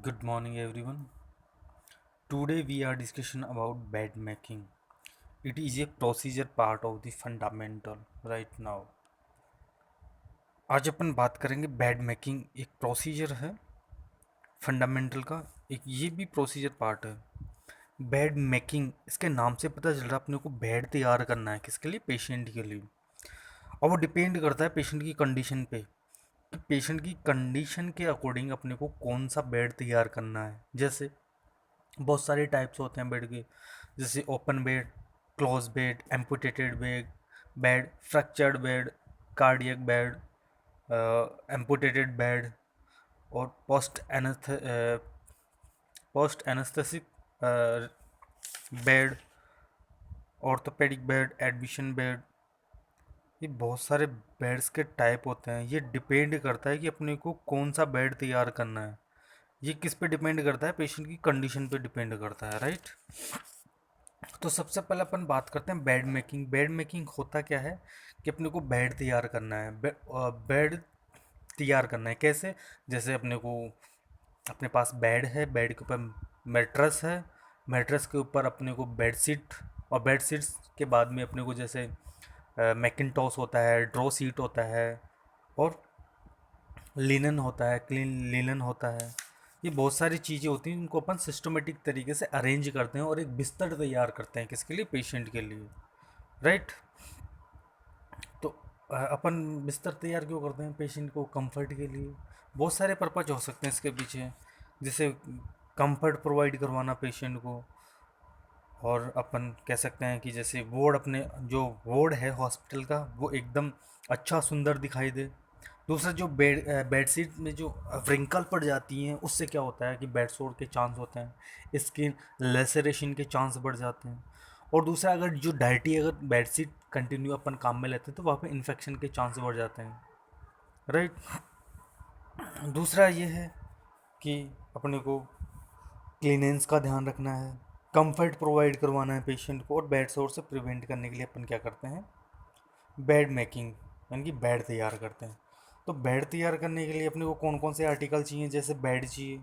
Good morning, everyone. Today we are discussion about bed making. It is a procedure part of the fundamental right now. आज अपन बात करेंगे bed making एक procedure है fundamental का। एक ये भी प्रोसीजर पार्ट है। बेड मेकिंग इसके नाम से पता चल रहा है अपने को बेड तैयार करना है किसके लिए, पेशेंट के लिए। और वो डिपेंड करता है पेशेंट की कंडीशन पे कि पेशेंट की कंडीशन के अकॉर्डिंग अपने को कौन सा बेड तैयार करना है। जैसे बहुत सारे टाइप्स होते हैं बेड के, जैसे open bed, close bed, amputated bed, bed fractured bed, cardiac bed, amputated bed और post anaesthetic bed, orthopaedic bed, admission bed. ये बहुत सारे बेड्स के टाइप होते हैं। ये डिपेंड करता है कि अपने को कौन सा बेड तैयार करना है। ये किस पे डिपेंड करता है, पेशेंट की कंडीशन पे डिपेंड करता है, राइट। तो सबसे पहले अपन बात करते हैं बेड मेकिंग। बेड मेकिंग होता क्या है कि अपने को बेड तैयार करना है। बेड तैयार करना है कैसे, जैसे अपने को अपने पास बेड है, बेड के ऊपर मैट्रेस है, मैट्रेस के ऊपर अपने को बेड शीट, और बेड शीट्स के बाद में अपने को जैसे मैकिनटॉस होता है, ड्रॉ सीट होता है, और लिनन होता है, क्लीन लिनन होता है। ये बहुत सारी चीज़ें होती हैं जिनको अपन सिस्टमेटिक तरीके से अरेंज करते हैं और एक बिस्तर तैयार करते हैं किसके लिए, पेशेंट के लिए, राइट। तो अपन बिस्तर तैयार क्यों करते हैं, पेशेंट को कंफर्ट के लिए। बहुत सारे पर्पज हो सकते हैं इसके पीछे, जैसे कंफर्ट प्रोवाइड करवाना पेशेंट को, और अपन कह सकते हैं कि जैसे वार्ड, अपने जो वार्ड है हॉस्पिटल का वो एकदम अच्छा सुंदर दिखाई दे। दूसरा जो बेडशीट में जो व्रिंकल पड़ जाती हैं उससे क्या होता है कि बेड सोर के चांस होते हैं, स्किन लेसरेशन के चांस बढ़ जाते हैं। और दूसरा, अगर जो डायटी अगर बेडशीट कंटिन्यू अपन काम में लेते हैं तो वहाँ पे इन्फेक्शन के चांस बढ़ जाते हैं, राइट। दूसरा ये है कि अपने को क्लीनेंस का ध्यान रखना है, कंफर्ट प्रोवाइड करवाना है पेशेंट को, और बेड सोर से प्रिवेंट करने के लिए अपन क्या करते हैं, बेड मेकिंग यानी कि बेड तैयार करते हैं। तो बेड तैयार करने के लिए अपने को कौन कौन से आर्टिकल चाहिए, जैसे बेड चाहिए,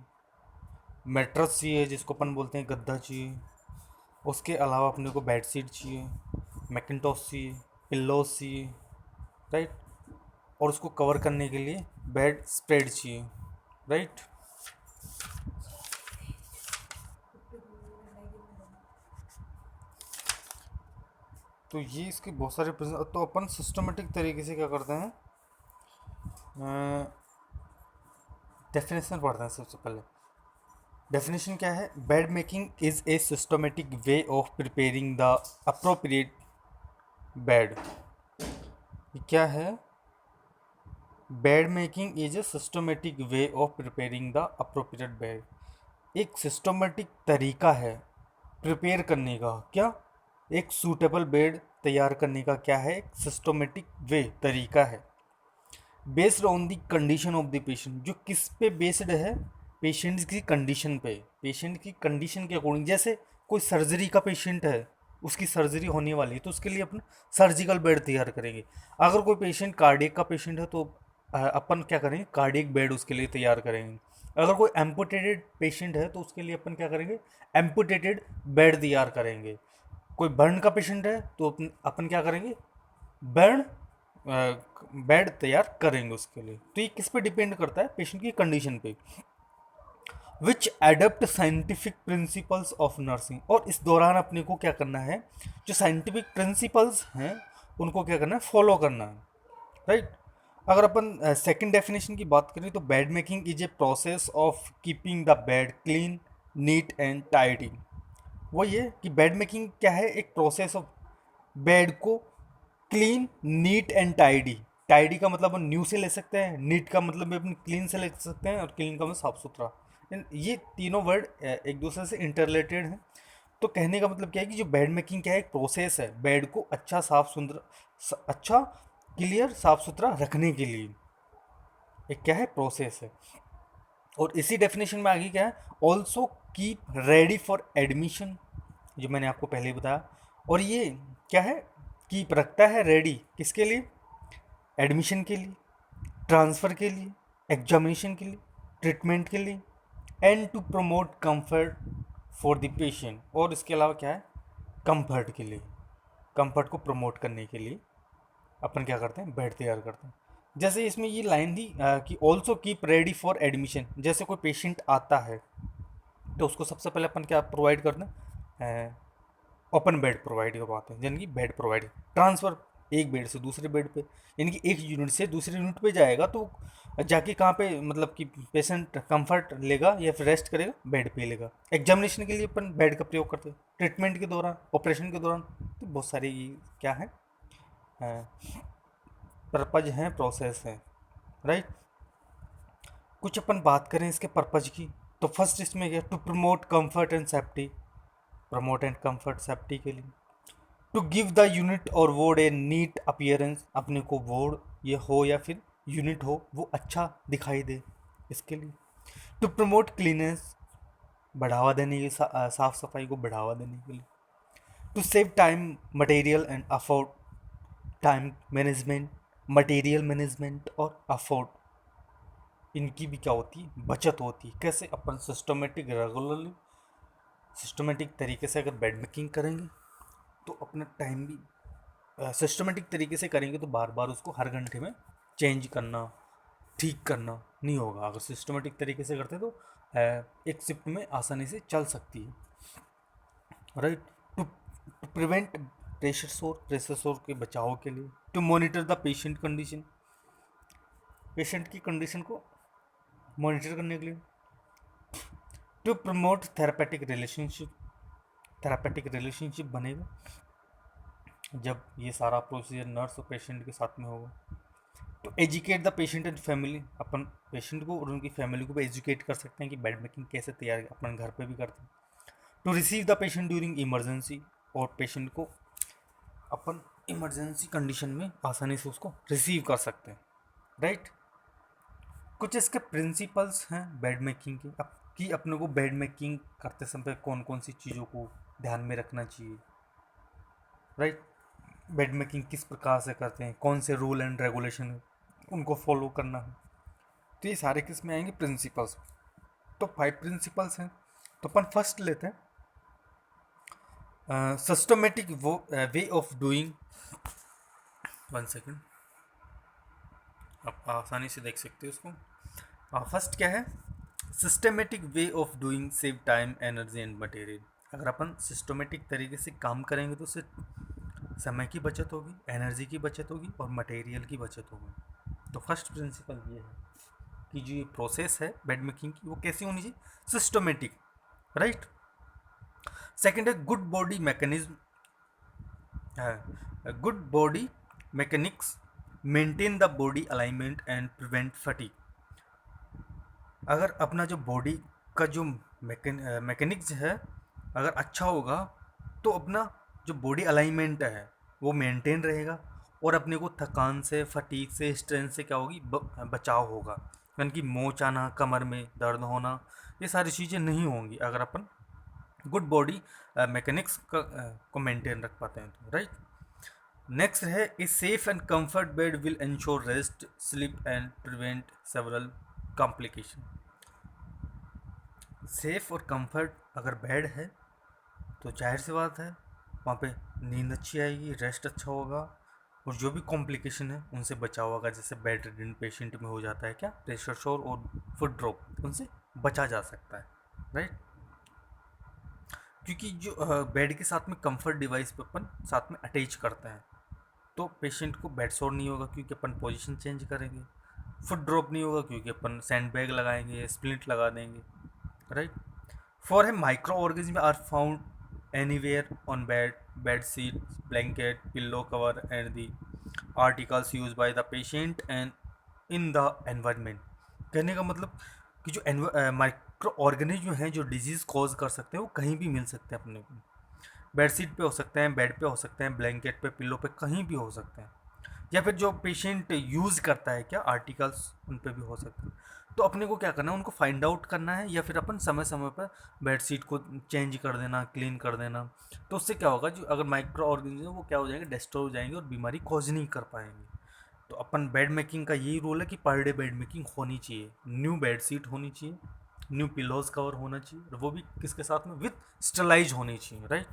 मैट्रेस चाहिए जिसको अपन बोलते हैं गद्दा चाहिए, उसके अलावा अपने को बेड शीट चाहिए, मैकिनटॉस चाहिए, पिल्लोस चाहिए, राइट। और उसको कवर करने के लिए बेड स्प्रेड चाहिए, राइट। तो ये इसके बहुत सारे तो अपन सिस्टमेटिक तरीके से क्या करते हैं, डेफिनेशन पढ़ते हैं सबसे पहले। डेफिनेशन क्या है, bed making is a systematic way of preparing the appropriate bed. क्या है, bed making is a systematic way of preparing the appropriate bed. एक सिस्टमेटिक तरीका है प्रिपेयर करने का, क्या, एक सूटेबल बेड तैयार करने का क्या है, एक सिस्टमेटिक वे तरीका है, based on the condition of the patient. जो किस पे बेस्ड है, पेशेंट की कंडीशन पे, पेशेंट की कंडीशन के अकॉर्डिंग। जैसे कोई सर्जरी का पेशेंट है, उसकी सर्जरी होने वाली है तो उसके लिए अपन सर्जिकल बेड तैयार करेंगे। अगर कोई पेशेंट कार्डियक का पेशेंट है तो अपन क्या करेंगे, कार्डियक बेड उसके लिए तैयार करेंगे। अगर कोई एम्पुटेटेड पेशेंट है तो उसके लिए अपन क्या करेंगे, एम्पुटेटेड बेड तैयार करेंगे। कोई बर्न का पेशेंट है तो अपन क्या करेंगे, बर्न बेड तैयार करेंगे उसके लिए। तो ये किस पे डिपेंड करता है, पेशेंट की कंडीशन पे। Which adapt scientific principles of nursing. और इस दौरान अपने को क्या करना है, जो साइंटिफिक प्रिंसिपल्स हैं उनको क्या करना है, फॉलो करना है, राइट। अगर अपन सेकंड डेफिनेशन की बात करें तो bed making is a process of keeping the bed clean, neat and tidy. वो ये कि बेड मेकिंग क्या है, एक प्रोसेस ऑफ बेड को clean, neat and tidy. Tidy का मतलब हम न्यू से ले सकते हैं, नीट का मतलब भी अपन क्लीन से ले सकते हैं, और क्लीन का मतलब साफ सुथरा। ये तीनों वर्ड एक दूसरे से इंटरलेटेड हैं। तो कहने का मतलब क्या है कि जो बेड मेकिंग क्या है, एक प्रोसेस है बेड को अच्छा साफ सुथरा, अच्छा क्लियर साफ सुथरा रखने के लिए एक क्या है, प्रोसेस है। और इसी डेफिनेशन में आगे क्या है, also keep ready for admission, जो मैंने आपको पहले ही बताया। और ये क्या है, कीप रखता है रेडी किसके लिए, एडमिशन के लिए, ट्रांसफ़र के लिए, एग्जामिनेशन के लिए, ट्रीटमेंट के लिए, and to promote comfort for the patient, और इसके अलावा क्या है, कंफर्ट के लिए, कंफर्ट को प्रमोट करने के लिए अपन क्या करते हैं, बेड तैयार करते हैं। जैसे इसमें ये लाइन थी कि also keep ready for admission. जैसे कोई पेशेंट आता है तो उसको सबसे पहले अपन क्या प्रोवाइड करते हैं, ओपन बेड प्रोवाइड करवाते हैं, यानी कि बेड प्रोवाइड ट्रांसफ़र एक बेड से दूसरे बेड पे, यानी कि एक यूनिट से दूसरे यूनिट पे जाएगा तो जाके कहाँ पे, मतलब कि पेशेंट कंफर्ट लेगा या फिर रेस्ट करेगा, बेड पे लेगा। एग्जामिनेशन के लिए अपन बेड का प्रयोग करते हैं, ट्रीटमेंट के दौरान, ऑपरेशन के दौरान। तो बहुत सारी क्या है, पर्पज हैं, प्रोसेस हैं, राइट। कुछ अपन बात करें इसके पर्पज की, तो फर्स्ट इसमें क्या, to promote comfort and safety, promote and comfort safety के लिए। टू गिव द यूनिट और वार्ड ए नीट अपीयरेंस, अपने को वार्ड ये हो या फिर यूनिट हो वो अच्छा दिखाई दे, इसके लिए। टू प्रमोट क्लीनेस, बढ़ावा देने के साफ सफाई को बढ़ावा देने के लिए। To save time material and effort, time management, material management और अफोर्ड, इनकी भी क्या होती है, बचत होती है। कैसे, अपन सिस्टमेटिक रेगुलरली सिस्टमेटिक तरीके से अगर बेड मेकिंग करेंगे तो अपना टाइम भी सिस्टमेटिक तरीके से करेंगे, तो बार बार उसको हर घंटे में चेंज करना, ठीक करना नहीं होगा। अगर सिस्टमेटिक तरीके से करते तो एक शिफ्ट में आसानी से चल सकती है, राइट। टू प्रिवेंट प्रेशर सोर के बचाव के लिए। To monitor the patient condition, patient की कंडीशन को मॉनिटर करने के लिए। To promote therapeutic relationship, therapeutic relationship बनेगा जब ये सारा प्रोसीजर नर्स और पेशेंट के साथ में होगा। तो educate the patient and family, upon patient को और उनकी फैमिली को भी एजुकेट कर सकते हैं कि बेड मेकिंग कैसे तैयार अपन घर पे भी करते हैं। To receive the patient during emergency, और पेशेंट को अपन इमरजेंसी कंडीशन में आसानी से उसको रिसीव कर सकते हैं, राइट। कुछ इसके प्रिंसिपल्स हैं बेड मेकिंग के, अब कि अपने को बेड मेकिंग करते समय कौन कौन सी चीज़ों को ध्यान में रखना चाहिए, राइट। बेड मेकिंग किस प्रकार से करते हैं, कौन से रूल एंड रेगुलेशन है उनको फॉलो करना है, तो ये सारे किस में आएंगे, प्रिंसिपल्स। तो 5 प्रिंसिपल्स हैं। तो अपन फर्स्ट लेते हैं systematic way of doing. 1 second, आप आसानी से देख सकते हो उसको। फर्स्ट क्या है, systematic way of doing save time energy and material. अगर अपन सिस्टमेटिक तरीके से काम करेंगे तो उससे समय की बचत होगी, एनर्जी की बचत होगी और मटेरियल की बचत होगी। तो फर्स्ट प्रिंसिपल ये है कि जो ये प्रोसेस है बेड मेकिंग की वो कैसी होनी चाहिए, सिस्टमेटिक, राइट। सेकेंड है good body mechanism, good body mechanics maintain the body alignment and prevent fatigue. अगर अपना जो बॉडी का जो मैकेनिक्स है अगर अच्छा होगा तो अपना जो बॉडी अलाइनमेंट है वो मेंटेन रहेगा और अपने को थकान से, फटीग से, स्ट्रेंथ से क्या होगी, बचाव होगा। यानी कि मोच आना, कमर में दर्द होना, ये सारी चीज़ें नहीं होंगी अगर अपन गुड बॉडी मैकेनिक्स को मेंटेन रख पाते हैं तो, राइट। नेक्स्ट है a safe and comfort bed will ensure rest, sleep and prevent several complication. Safe और कंफर्ट अगर बेड है तो जाहिर सी बात है वहाँ पे नींद अच्छी आएगी, रेस्ट अच्छा होगा और जो भी कॉम्प्लिकेशन है उनसे बचाव होगा। जैसे बेड रिडन पेशेंट में हो जाता है क्या, प्रेशर शोर और फुट ड्रॉप, उनसे बचा जा सकता है, राइट। क्योंकि जो बेड के साथ में कंफर्ट डिवाइस पे अपन साथ में अटैच करते हैं तो पेशेंट को बेड सोर नहीं होगा क्योंकि अपन पोजीशन चेंज करेंगे, फुट ड्रॉप नहीं होगा क्योंकि अपन सैंड बैग लगाएंगे, स्प्लिंट लगा देंगे, राइट। फॉर है microorganism are found anywhere on bed, bed sheet, blanket, pillow cover and the articles use by the patient and in the environment. कहने का मतलब कि जो माइक्रो ऑर्गेनिज्म हैं जो डिजीज़ कॉज कर सकते हैं वो कहीं भी मिल सकते हैं अपने को। बेड शीट पे हो सकते हैं, बेड पे हो सकते हैं, ब्लैंकेट पे, पिल्लो पे, कहीं भी हो सकते हैं। या फिर जो पेशेंट यूज़ करता है क्या आर्टिकल्स उन पे भी हो सकते हैं। तो अपने को क्या करना है, उनको फाइंड आउट करना है या फिर अपन समय समय पर बेड शीट को चेंज कर देना, क्लीन कर देना। तो उससे क्या होगा, जो अगर माइक्रो ऑर्गेनिज्म वो क्या हो जाएंगे, डिस्ट्रॉय हो जाएंगे और बीमारी कॉज नहीं कर पाएंगे। तो अपन बेड मेकिंग का यही रोल है कि पर डे बेड मेकिंग होनी चाहिए, न्यू बेड शीट होनी चाहिए, न्यू पिलोज कवर होना चाहिए, और वो भी किसके साथ में, विथ स्टरलाइज होनी चाहिए, राइट।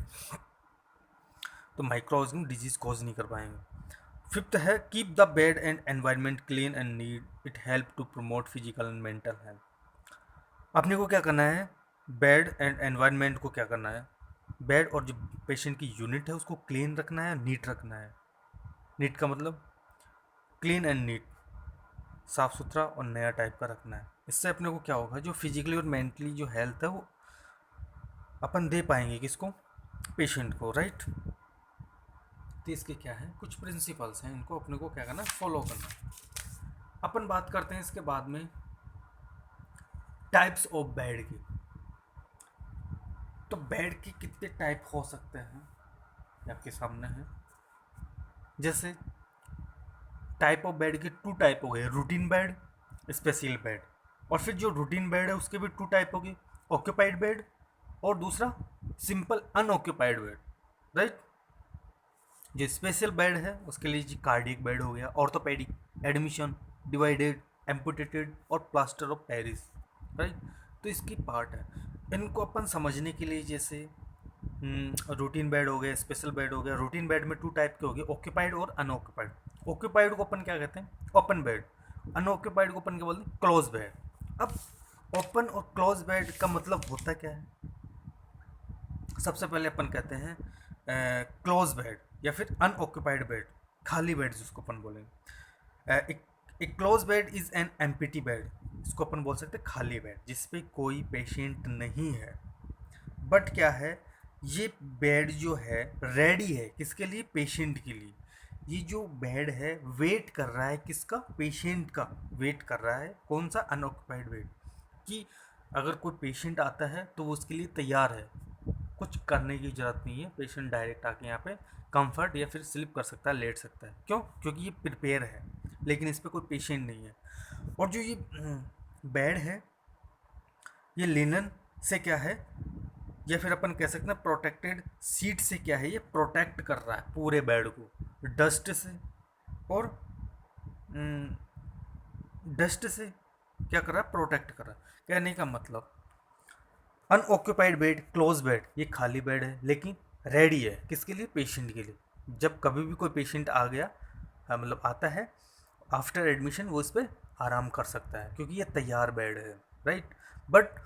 तो माइक्रो ऑर्गेनिज्म डिजीज कॉज नहीं कर पाएंगे। फिफ्थ है keep the bed and environment clean and neat, it help to promote physical and mental health. अपने को क्या करना है, बेड एंड एनवायरनमेंट को क्या करना है, बेड और जो पेशेंट की यूनिट है उसको क्लीन रखना है, नीट रखना है। नीट का मतलब क्लीन एंड नीट, साफ सुथरा और नया टाइप का रखना है। इससे अपने को क्या होगा, जो फिजिकली और मेंटली जो हेल्थ है वो अपन दे पाएंगे किसको, पेशेंट को, राइट। तो इसके क्या है, कुछ प्रिंसिपल्स हैं, इनको अपने को क्या करना है, फॉलो करना है। अपन बात करते हैं इसके बाद में टाइप्स ऑफ बेड की। तो बेड के कितने टाइप हो सकते हैं ये आपके सामने है। जैसे टाइप ऑफ बेड के टू टाइप हो गए, रूटीन बेड, स्पेशल बेड। और फिर जो रूटीन बेड है उसके भी टू टाइप हो गए, ऑक्यूपाइड बेड और दूसरा सिंपल अनऑक्यूपाइड बेड, राइट। जो स्पेशल बेड है उसके लिए जी कार्डियक बेड हो गया, ऑर्थोपेडिक, एडमिशन, डिवाइडेड, एम्पुटेटेड और प्लास्टर ऑफ पेरिस, राइट। तो इसकी पार्ट है। इनको अपन समझने के लिए जैसे रूटीन बेड हो गया, स्पेशल बेड हो गया। रूटीन बेड में टू टाइप के हो गए, ऑक्यूपाइड और अनऑक्यूपाइड। ऑक्यूपाइड को अपन क्या कहते हैं, ओपन बेड। अनऑक्यूपाइड को अपन क्या बोलते हैं, क्लोज बेड। अब ओपन और क्लोज बेड का मतलब होता क्या है, सबसे पहले अपन कहते हैं क्लोज बेड या फिर अनऑक्यूपाइड बेड, खाली बेड जिसको अपन बोलेंगे। एक close bed is an empty bed, इसको अपन बोल सकते हैं खाली बेड जिसपे कोई पेशेंट नहीं है। बट क्या है, ये बेड जो है रेडी है किसके लिए, पेशेंट के लिए। ये जो बेड है वेट कर रहा है किसका, पेशेंट का वेट कर रहा है। कौन सा, अनऑक्यूपाइड बेड, कि अगर कोई पेशेंट आता है तो वो उसके लिए तैयार है, कुछ करने की ज़रूरत नहीं है। पेशेंट डायरेक्ट आके यहाँ पे कंफर्ट या फिर स्लिप कर सकता है, लेट सकता है। क्यों, क्योंकि ये प्रिपेयर है, लेकिन इस पर कोई पेशेंट नहीं है। और जो ये बेड है ये लिनन से क्या है, या फिर अपन कह सकते हैं प्रोटेक्टेड सीट से क्या है, ये प्रोटेक्ट कर रहा है पूरे बेड को डस्ट से। और डस्ट से क्या कर रहा है, प्रोटेक्ट कर रहा है। कहने का मतलब अनऑक्यूपाइड बेड, क्लोज बेड, ये खाली बेड है लेकिन रेडी है किसके लिए, पेशेंट के लिए। जब कभी भी कोई पेशेंट आ गया, मतलब आता है आफ्टर एडमिशन, वो इस पर आराम कर सकता है क्योंकि ये तैयार बेड है, राइट। बट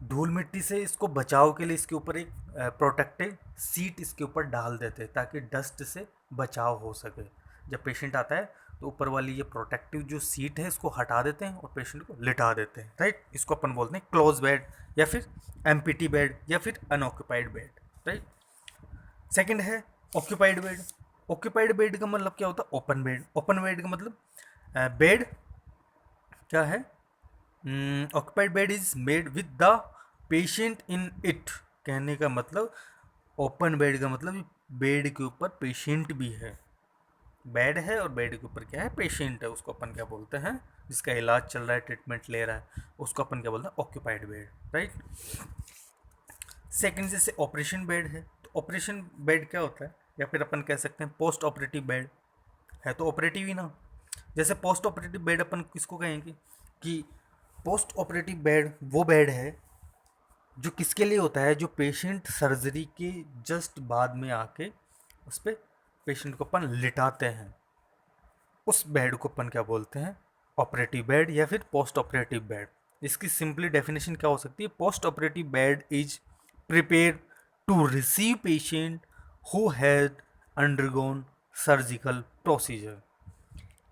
धूल मिट्टी से इसको बचाव के लिए इसके ऊपर एक प्रोटेक्टिव सीट इसके ऊपर डाल देते हैं ताकि डस्ट से बचाव हो सके। जब पेशेंट आता है तो ऊपर वाली ये प्रोटेक्टिव जो सीट है इसको हटा देते हैं और पेशेंट को लिटा देते हैं, राइट। इसको अपन बोलते हैं क्लोज बेड या फिर एम्प्टी बेड या फिर अनऑक्यूपाइड बेड, राइट। सेकंड है ऑक्यूपाइड बेड। ऑक्यूपाइड बेड का मतलब क्या होता है, ओपन बेड। ओपन बेड का मतलब बेड क्या है, occupied bed is made with the patient in it. कहने का मतलब ओपन बेड का मतलब बेड के ऊपर पेशेंट भी है, बेड है और बेड के ऊपर क्या है, पेशेंट है। उसको अपन क्या बोलते हैं, जिसका इलाज चल रहा है, ट्रीटमेंट ले रहा है, उसको अपन क्या बोलते हैं, ऑक्यूपाइड बेड, राइट। सेकंड जैसे ऑपरेशन बेड है, तो ऑपरेशन बेड क्या होता है, या फिर अपन कह सकते हैं पोस्ट ऑपरेटिव बेड है, तो ऑपरेटिव ही ना। जैसे पोस्ट ऑपरेटिव बेड अपन किसको कहेंगे, कि पोस्ट ऑपरेटिव बेड वो बेड है जो किसके लिए होता है, जो पेशेंट सर्जरी के जस्ट बाद में आके उस पर पेशेंट को अपन लिटाते हैं, उस बेड को अपन क्या बोलते हैं, ऑपरेटिव बेड या फिर पोस्ट ऑपरेटिव बेड। इसकी सिंपली डेफिनेशन क्या हो सकती है, post operative bed is prepare to receive patient who had undergone surgical procedure.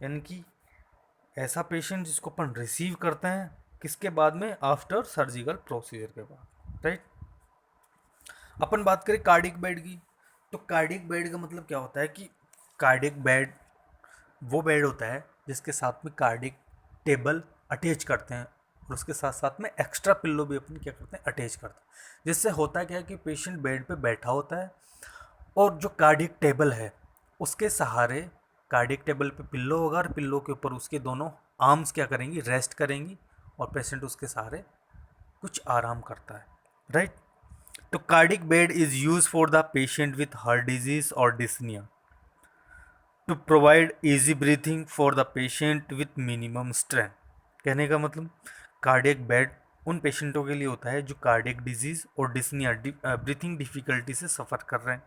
यानी कि ऐसा पेशेंट जिसको अपन रिसीव करते हैं किसके बाद में, आफ्टर सर्जिकल प्रोसीजर के बाद, राइट। अपन बात करें कार्डियक बेड की, तो कार्डियक बेड का मतलब क्या होता है कि कार्डियक बेड वो बेड होता है जिसके साथ में कार्डियक टेबल अटैच करते हैं और उसके साथ साथ में एक्स्ट्रा पिल्लो भी अपन क्या करते हैं, अटैच करते हैं। जिससे होता क्या है कि पेशेंट बेड पे बैठा होता है और जो कार्डियक टेबल है उसके सहारे, कार्डियक टेबल पे पिल्लो होगा और पिल्लो के ऊपर उसके दोनों आर्म्स क्या करेंगी, रेस्ट करेंगी और पेशेंट उसके सहारे कुछ आराम करता है, राइट। तो cardiac bed is use for the patient with heart disease और dyspnoea to provide easy breathing for the patient with minimum strength. कहने का मतलब कार्डियक बेड उन पेशेंटों के लिए होता है जो कार्डियक डिजीज़ और डिस्निया ब्रीथिंग डिफ़िकल्टी से सफ़र कर रहे हैं।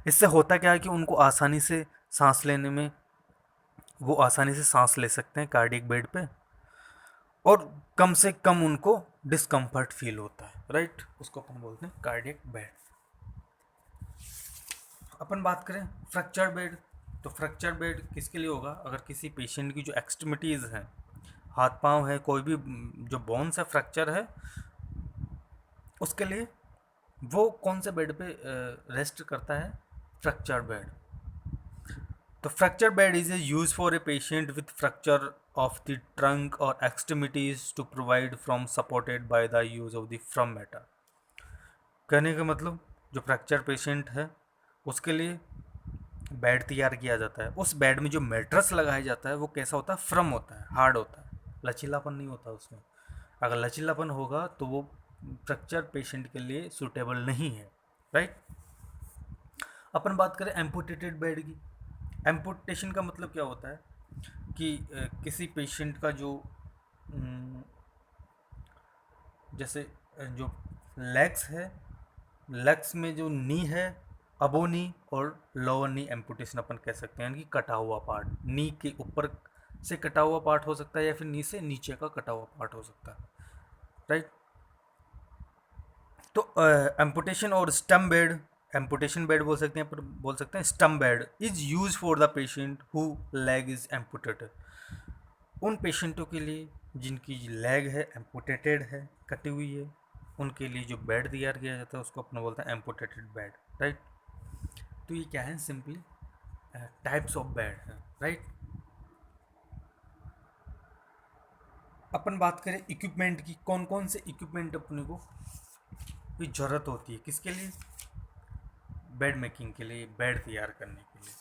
इससे होता क्या है कि उनको आसानी से सांस लेने में वो आसानी से सांस ले सकते हैं कार्डियक बेड पे, और कम से कम उनको डिस्कम्फर्ट फील होता है, राइट। उसको अपन बोलते हैं कार्डियक बेड। अपन बात करें फ्रैक्चर बेड, तो फ्रैक्चर बेड किसके लिए होगा? अगर किसी पेशेंट की जो एक्सट्रीमिटीज़ हैं, हाथ पांव है, कोई भी जो बोन्स है फ्रैक्चर है, उसके लिए वो कौन से बेड पे रेस्ट करता है? Fracture bed. तो fracture bed is use for a patient with fracture of the trunk और extremities to provide from supported by the use of the from mattress. कहने का मतलब जो फ्रैक्चर पेशेंट है उसके लिए बेड तैयार किया जाता है। उस बेड में जो मैट्रेस लगाया जाता है वो कैसा होता है? फ्रम होता है, हार्ड होता है, लचीलापन नहीं होता उसमें। अगर लचीलापन होगा तो वो फ्रैक्चर पेशेंट के लिए सूटेबल नहीं है, राइट। अपन बात करें एम्पुटेटेड बेड की। एम्पुटेशन का मतलब क्या होता है कि किसी पेशेंट का जो जैसे जो लेग्स है, लेग्स में जो नी है, अबो नी और लोअर नी एम्पुटेशन अपन कह सकते हैं, यानी कि कटा हुआ पार्ट, नी के ऊपर से कटा हुआ पार्ट हो सकता है या फिर नी से नीचे का कटा हुआ पार्ट हो सकता है, राइट। तो एम्पुटेशन और स्टम बेड, एम्पुटेशन बेड बोल सकते हैं, पर बोल सकते हैं stump bed is use for the patient who leg is amputated. उन पेशेंटों के लिए जिनकी लेग है एम्पुटेटेड है, कटी हुई है, उनके लिए जो बेड तैयार किया जाता है उसको अपना बोलते हैं एम्पुटेटेड बेड, राइट। तो ये क्या है? सिंपली टाइप्स ऑफ बेड है, राइट। अपन बात करें इक्विपमेंट की, कौन कौन से इक्विपमेंट अपने को की ज़रूरत होती है, किसके लिए? बेड मेकिंग के लिए, बेड तैयार करने के लिए।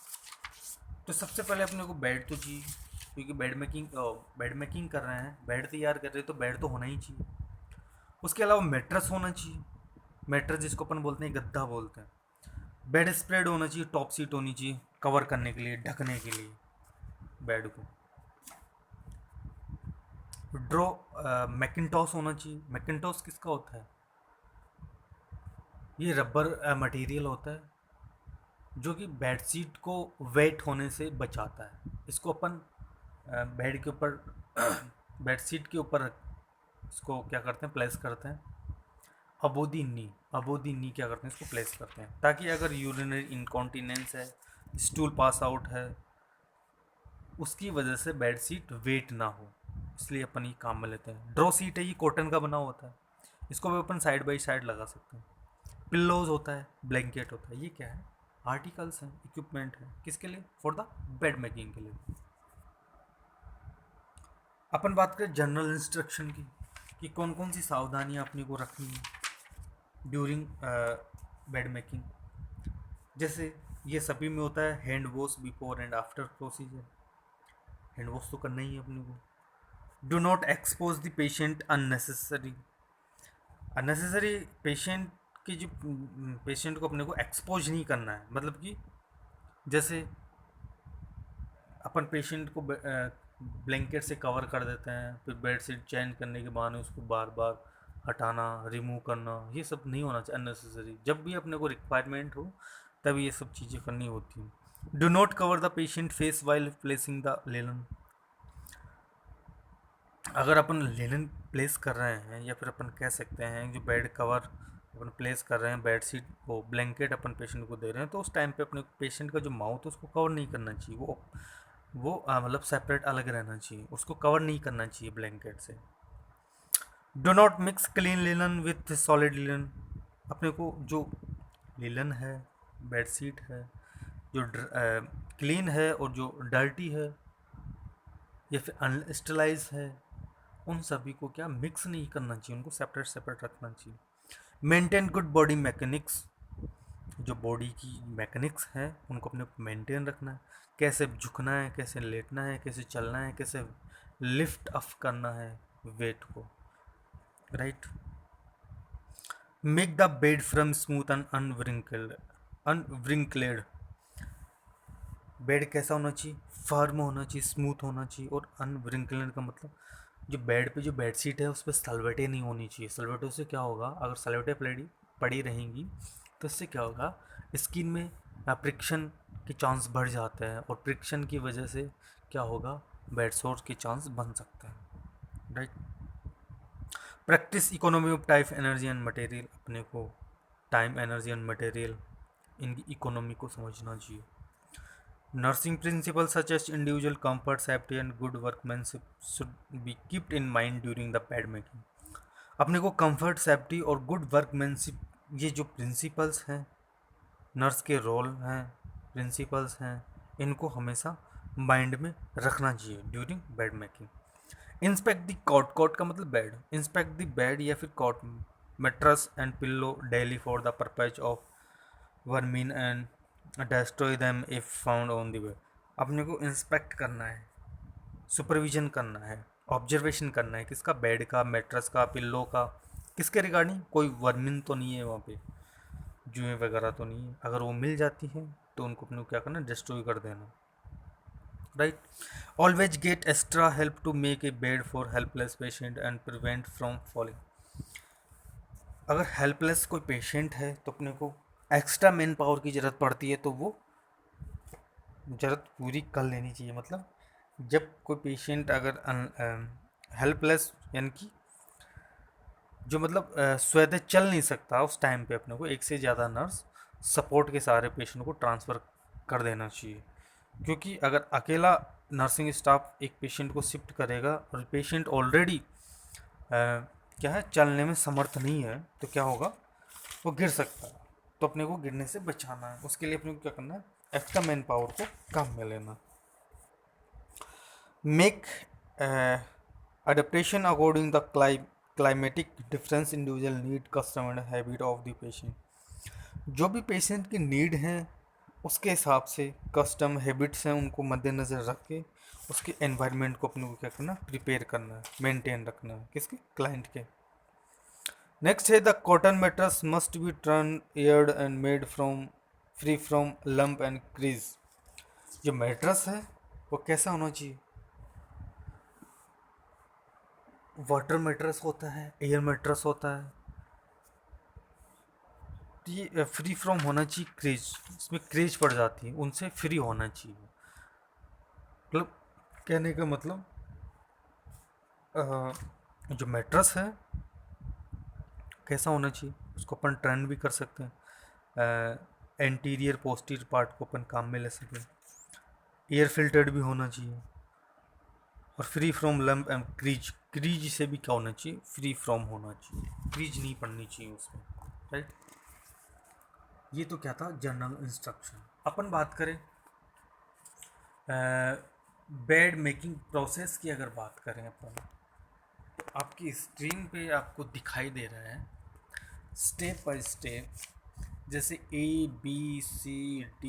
तो सबसे पहले अपने को बेड तो चाहिए, क्योंकि बेड मेकिंग कर रहे हैं, बेड तैयार कर रहे हैं, तो बेड तो होना ही चाहिए। उसके अलावा मैट्रेस होना चाहिए, मैट्रेस जिसको अपन बोलते हैं गद्दा बोलते हैं। बेड स्प्रेड होना चाहिए, टॉप सीट होनी चाहिए कवर करने के लिए, ढकने के लिए बेड को। ड्रॉ मैकिंटॉस होना चाहिए। मैकिंटॉस किसका होता है? ये रबर मटेरियल होता है जो कि बेडशीट को वेट होने से बचाता है। इसको अपन बेड के ऊपर बेडशीट के ऊपर इसको क्या करते हैं? प्लेस करते हैं। अबोदी नी क्या करते हैं? इसको प्लेस करते हैं ताकि अगर यूरिनरी इनकॉन्टिनेंस है, स्टूल पास आउट है, उसकी वजह से बेडशीट वेट ना हो, इसलिए अपन ये काम में लेते हैं। ड्रॉ सीट है, ये कॉटन का बना होता है, इसको भी अपन साइड बाई साइड लगा सकते हैं। पिल्लोज होता है, ब्लैंकेट होता है, ये क्या है? आर्टिकल्स हैं, इक्विपमेंट है, किसके लिए? फॉर द बेड मेकिंग के लिए। अपन बात करें जनरल इंस्ट्रक्शन की कि कौन कौन सी सावधानियां अपने को रखनी है ड्यूरिंग बेड मेकिंग। जैसे ये सभी में होता है hand wash before and after procedure, hand wash तो करना ही है अपने को। Do not expose the patient unnecessary, unnecessary patient की जो पेशेंट को अपने को एक्सपोज नहीं करना है, मतलब कि जैसे अपन पेशेंट को ब्लैंकेट से कवर कर देते हैं, फिर बेड शीट चेंज करने के बाद उसको बार बार हटाना, रिमूव करना, ये सब नहीं होना चाहिए अननेसेसरी। जब भी अपने को रिक्वायरमेंट हो तब ये सब चीज़ें करनी होती हैं। Do not cover the patient face while placing the लेलन, अगर अपन लेलन प्लेस कर रहे हैं या फिर अपन कह सकते हैं जो बेड कवर अपन प्लेस कर रहे हैं, बेड शीट को ब्लैंकेट अपन पेशेंट को दे रहे हैं, तो उस टाइम पे अपने पेशेंट का जो माउथ है उसको कवर नहीं करना चाहिए, वो मतलब सेपरेट अलग रहना चाहिए, उसको कवर नहीं करना चाहिए ब्लैंकेट से। Do not mix clean linen with solid linen, अपने को जो लिनन है, बेडशीट है, जो क्लीन है और जो डर्टी है या फिर अनस्टलाइज है, उन सभी को क्या मिक्स नहीं करना चाहिए, उनको सेपरेट सेपरेट रखना चाहिए। मेंटेन गुड बॉडी मैकेनिक्स, जो बॉडी की मैकेनिक्स हैं उनको अपने मेंटेन रखना है, कैसे झुकना है, कैसे लेटना है, कैसे चलना है, कैसे लिफ्ट अप करना है वेट को, right. Make the bed from smooth and unwrinkled, bed कैसा होना चाहिए? फर्म होना चाहिए, स्मूथ होना चाहिए, और अनव्रिंकल्ड का मतलब जो बेड पे जो बेडशीट है उस पर सलवटें नहीं होनी चाहिए। सलवटों से क्या होगा, अगर सलवटें पड़ी पड़ी रहेंगी तो इससे क्या होगा, स्किन में फ्रिक्शन के चांस बढ़ जाते हैं और फ्रिक्शन की वजह से क्या होगा, बेड सोर्स के चांस बन सकते हैं। Right. Practice economy of time energy and material, अपने को टाइम एनर्जी एंड मटेरियल इनकी इकोनॉमी को समझना चाहिए। Nursing principle such as individual comfort safety and good workmanship should be keeped in mind during the bed making. अपने को comfort safety और good workmanship, ये जो प्रिंसिपल्स हैं, नर्स के रोल हैं, प्रिंसिपल्स हैं, इनको हमेशा माइंड में रखना चाहिए during bed making. Inspect the cot, cot का मतलब बेड, इंस्पेक्ट द बेड या फिर cot, mattress and pillow daily for the purpose of vermin and destroy them if found on the way। अपने को इंस्पेक्ट करना है, सुपरविजन करना है, ऑब्जर्वेशन करना है, किसका, बेड का, मेट्रस का, पिल्लो का, किसके रिगार्डिंग, कोई वर्मिन तो नहीं है वहाँ पे, जुएँ वगैरह तो नहीं है। अगर वो मिल जाती है तो उनको अपने को क्या करना, डिस्ट्रॉय कर देना। Right. Always get extra help to make a bed for helpless patient and prevent from falling. अगर हेल्पलेस कोई पेशेंट है तो अपने को एक्स्ट्रा मैन पावर की ज़रूरत पड़ती है, तो वो ज़रूरत पूरी कर लेनी चाहिए। मतलब जब कोई पेशेंट अगर हेल्पलेस, यानी कि जो मतलब स्वतः चल नहीं सकता, उस टाइम पे अपने को एक से ज़्यादा नर्स सपोर्ट के सारे पेशेंट को ट्रांसफ़र कर देना चाहिए। क्योंकि अगर अकेला नर्सिंग स्टाफ एक पेशेंट को शिफ्ट करेगा और पेशेंट ऑलरेडी क्या है, चलने में समर्थ नहीं है, तो क्या होगा, वो गिर सकता है। तो अपने को गिरने से बचाना है, उसके लिए अपने को क्या करना है, एक्स्ट्रा मैन पावर को काम में लेना। Make adaptation according the climatic difference, individual need, custom and habit of the patient. जो भी पेशेंट की नीड है उसके हिसाब से कस्टम हैबिट्स हैं, उनको मद्देनज़र रख के उसके एनवायरनमेंट को अपने को क्या करना, प्रिपेयर करना है, मेंटेन रखना है, किसके, क्लाइंट के। नेक्स्ट है the cotton mattress must be turn aired and made from free from lump and crease. जो मैट्रेस है वो कैसा होना चाहिए, वाटर मैट्रेस होता है, एयर मैट्रेस होता है, तो ये फ्री फ्रॉम होना चाहिए क्रीज, इसमें क्रीज पड़ जाती है, उनसे फ्री होना चाहिए। मतलब कहने का मतलब जो मैट्रेस है कैसा होना चाहिए, उसको अपन टर्न भी कर सकते हैं, एंटीरियर पोस्टीरियर पार्ट को अपन काम में ले सकें, एयर फिल्टर्ड भी होना चाहिए, और free from lump and crease, crease से भी क्या होना चाहिए, फ्री फ्रॉम होना चाहिए, क्रीज नहीं पड़नी चाहिए उसमें। राइट। ये तो क्या था, जनरल इंस्ट्रक्शन। अपन बात करें बेड मेकिंग प्रोसेस की, अगर बात करें अपन, तो आपकी स्क्रीन पे आपको दिखाई दे रहा है स्टेप बाय स्टेप, जैसे ABCDE।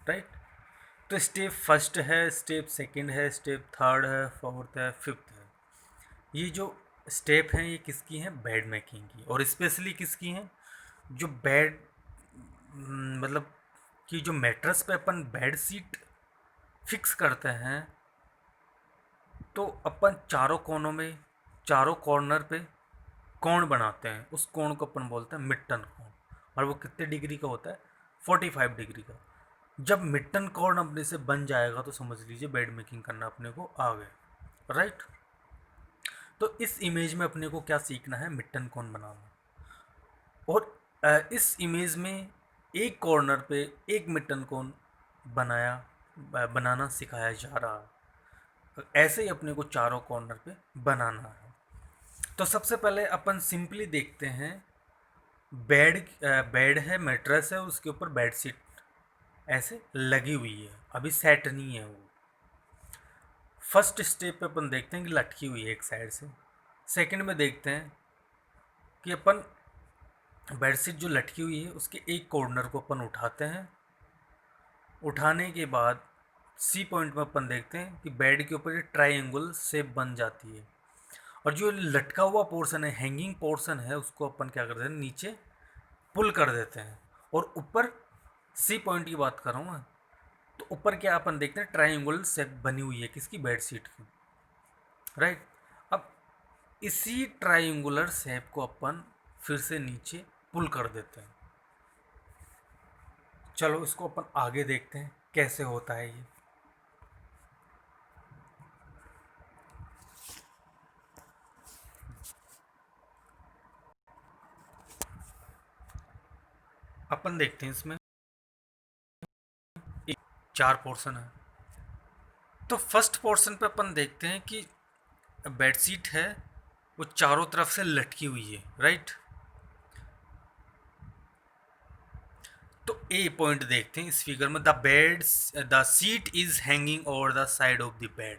राइट। तो स्टेप फर्स्ट है, स्टेप सेकंड है, स्टेप थर्ड है, फोर्थ है, फिफ्थ है। ये जो स्टेप हैं ये किसकी हैं, बेड मेकिंग की, और स्पेशली किसकी हैं, जो बेड मतलब कि जो मैट्रेस पे अपन बेड सीट फिक्स करते हैं, तो अपन चारों कोनों में, चारों कॉर्नर पे कोण बनाते हैं, उस कोण को अपन बोलते हैं मिड-टर्न कोण, और वो कितने डिग्री का होता है, 45 डिग्री का। जब मिड-टर्न कोण अपने से बन जाएगा तो समझ लीजिए बेड मेकिंग करना अपने को आ गया। राइट। तो इस इमेज में अपने को क्या सीखना है, मिड-टर्न कोण बनाना, और इस इमेज में एक कॉर्नर पे एक मिड-टर्न कोण बनाना सिखाया जा रहा है। ऐसे ही अपने को चारों कॉर्नर पे बनाना है। तो सबसे पहले अपन सिंपली देखते हैं, बेड है, मैट्रेस है, उसके ऊपर बेड शीट ऐसे लगी हुई है, अभी सेट नहीं है वो। फर्स्ट स्टेप पे अपन देखते हैं कि लटकी हुई है एक साइड से। सेकंड में देखते हैं कि अपन बेडशीट जो लटकी हुई है उसके एक कॉर्नर को अपन उठाते हैं। उठाने के बाद सी पॉइंट में अपन देखते हैं कि बेड के ऊपर ये ट्रायंगल शेप बन जाती है, और जो लटका हुआ पोर्शन है, हैंगिंग पोर्शन है, उसको अपन क्या करते हैं, नीचे पुल कर देते हैं। और ऊपर सी पॉइंट की बात कर रहा हूँ मैं, तो ऊपर क्या अपन देखते हैं, ट्रायंगल शेप बनी हुई है किसकी, बेडशीट की। राइट। इसी ट्राइंगुलर शेप को अपन फिर से नीचे पुल कर देते हैं। चलो इसको अपन आगे देखते हैं कैसे होता है ये। अपन देखते हैं इसमें चार पोर्शन है। तो फर्स्ट पोर्शन पे अपन देखते हैं कि बेडशीट है वो चारों तरफ से लटकी हुई है, राइट। तो ए पॉइंट देखते हैं इस फिगर में, the seat is hanging over the side of the bed,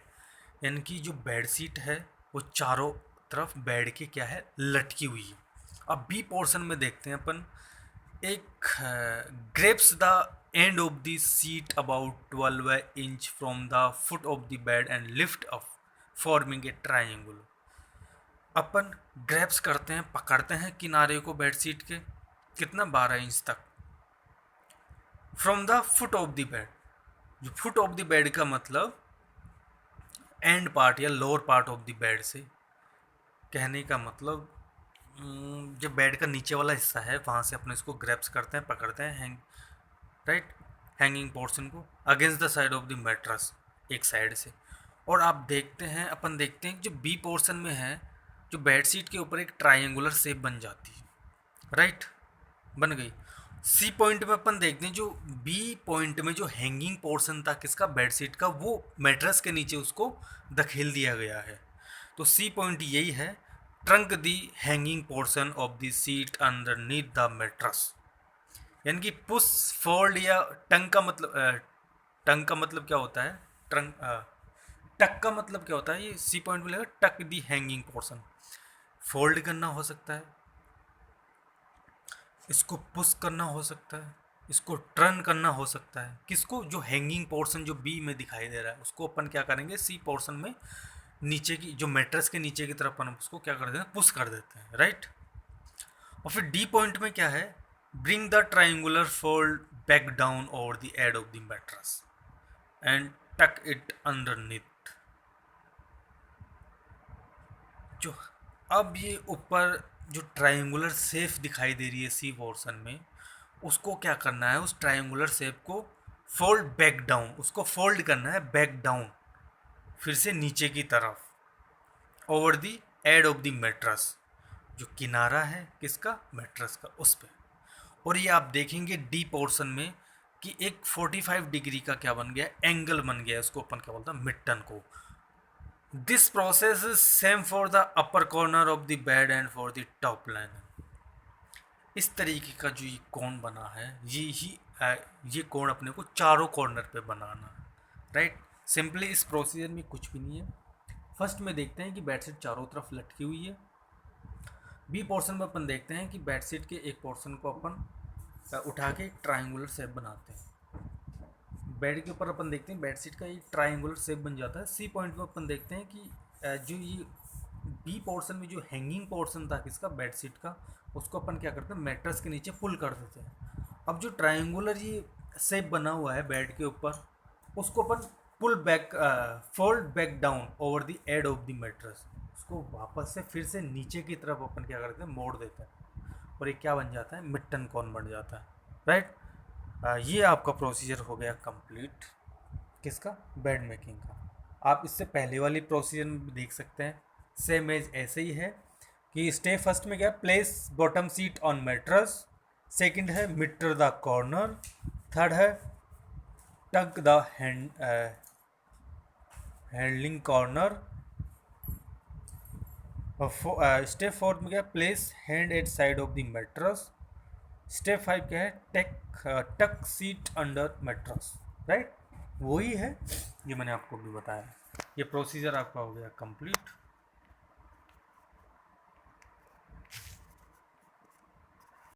यानी कि जो बेड सीट है वो चारों तरफ बेड के क्या है लटकी हुई है। अब बी पोर्शन में देखते हैं अपन, एक grapes the end of the seat about 12 inch from the foot of the bed and lift up forming a triangle. Upon grapes करते हैं, पकड़ते हैं किनारे को बेड सीट के, कितना 12 इंच तक, from the foot of the bed. जो फुट ऑफ द बेड का मतलब एंड पार्ट या lower part of the bed से, कहने का मतलब जो बेड का नीचे वाला हिस्सा है वहाँ से अपने इसको ग्रैप्स करते हैं, पकड़ते हैं, राइट, हैंगिंग पोर्शन को against the side of the mattress, एक साइड से। और आप देखते हैं, अपन देखते हैं जो बी पोर्शन में है, जो बेड शीट के ऊपर एक ट्राइंगुलर शेप बन जाती है, राइट, बन गई। सी पॉइंट में अपन देखते हैं जो बी पॉइंट में जो हैंगिंग पोर्शन था किसका, बेड शीट का, वो मैट्रेस के नीचे उसको धकेल दिया गया है। तो सी पॉइंट यही है, trunk the hanging portion of the seat underneath the mattress, यानी कि पुश फोल्ड या टंग का मतलब क्या होता है, ट्रंक टक का मतलब क्या होता है, ये सी पॉइंट में लगेगा, टक दी हैंगिंग पोर्शन, फोल्ड करना हो सकता है, इसको पुश करना हो सकता है, इसको टर्न करना हो सकता है। किसको, जो हैंगिंग पोर्शन जो बी में दिखाई दे रहा है उसको अपन क्या करेंगे, सी पोर्शन में नीचे की जो मैट्रेस के नीचे की तरफ अपन उसको क्या कर देते हैं, पुश कर देते हैं, राइट। और फिर डी पॉइंट में क्या है, bring the triangular fold back down over the edge of the mattress and tuck it underneath. जो अब ये ऊपर जो ट्राइंगुलर शेप दिखाई दे रही है सी पोर्शन में, उसको क्या करना है, उस ट्राइंगुलर शेप को फोल्ड बैक डाउन, उसको फोल्ड करना है बैक डाउन, फिर से नीचे की तरफ, over the edge of the mattress, जो किनारा है किसका, मैट्रेस का, उस पर। और ये आप देखेंगे डी पोर्शन में कि एक 45 डिग्री का क्या बन गया, एंगल बन गया, उसको अपन क्या बोलते हैं, मिड टर्न को। This process is same for the upper corner of the bed and for the top line. इस तरीके का जो ये कोण बना है, ये कोण अपने को चारों कॉर्नर पे बनाना है, राइट। सिंपली इस प्रोसीजर में कुछ भी नहीं है। फर्स्ट में देखते हैं कि बेडशीट चारों तरफ लटकी हुई है। बी पोर्शन में अपन देखते हैं कि बेडशीट के एक पोर्शन को अपन उठा के एक ट्राइंगुलर शेप बनाते हैं। बेड के ऊपर अपन देखते हैं बेडशीट का एक ट्राइंगुलर शेप बन जाता है। सी पॉइंट में अपन देखते हैं कि जो ये बी पोर्शन में जो हैंगिंग पोर्शन था किसका, बेडशीट का, उसको अपन क्या करते हैं, मैट्रेस के नीचे पुल कर देते हैं। अब जो ट्राइंगुलर ये शेप बना हुआ है बेड के ऊपर, उसको अपन pull back, fold back down over the edge of the mattress, उसको वापस से फिर से नीचे की तरफ अपन क्या करते हैं, मोड़ देते हैं, और ये क्या बन जाता है, मिड टर्न कोन बन जाता है, राइट। ये आपका प्रोसीजर हो गया कंप्लीट, किसका, बेड मेकिंग का। आप इससे पहले वाली प्रोसीजर में भी देख सकते हैं, सेम एज ऐसे ही है कि स्टेप फर्स्ट में क्या है, place bottom sheet on mattress, second है मिटर द कॉर्नर, थर्ड है tuck the handling corner, step fourth में क्या है, place hand at side of the mattress, step 5 क्या है, टक सीट अंडर मैट्रेस, राइट। वही है, ये मैंने आपको भी बताया। ये प्रोसीजर आपका हो गया कंप्लीट।